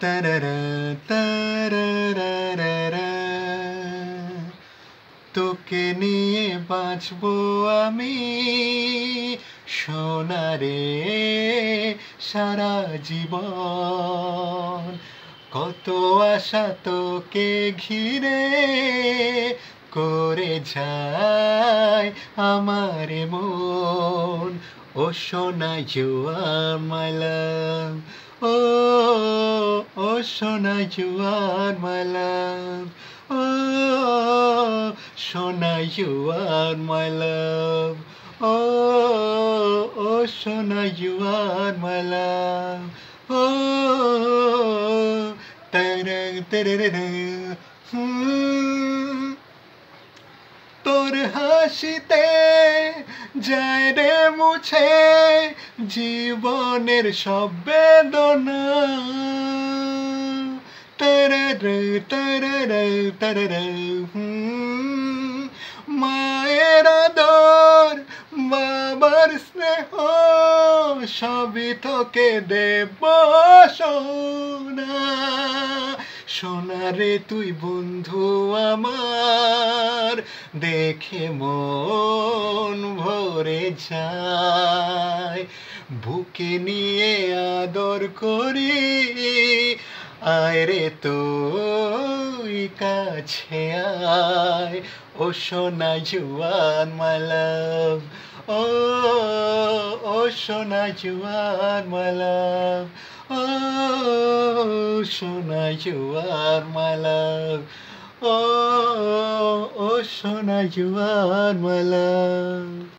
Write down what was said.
তারারা তারারারারা, তোকে নিয়ে বাঁচবো আমি সোনারে সারা জীবন। কত আশা তোকে ঘিরে করে যায় আমার মন। ও সোনা, you are my love. ও ও সোনা, you are my love. ও সোনা, you are my love. ও ও সোনা, you are my love. ও তারা তারারা, তোর হাসিতে যায় রে মুছে জীবনের সব বেদনা। তারারা তারারা তারারা, মায়ের আদর বাবার স্নেহ সবই তোকে দেব সোনা। সোনা রে তুই বন্ধু আমার, দেখে মন ভরে যায়। বুকে নিয়ে আদর করি, আয় রে তুই কাছে আয়। ও সোনা, you are my love. ও ও সোনা, you are my love. ও সোনা, you are my love. ও ও সোনা, you are my love.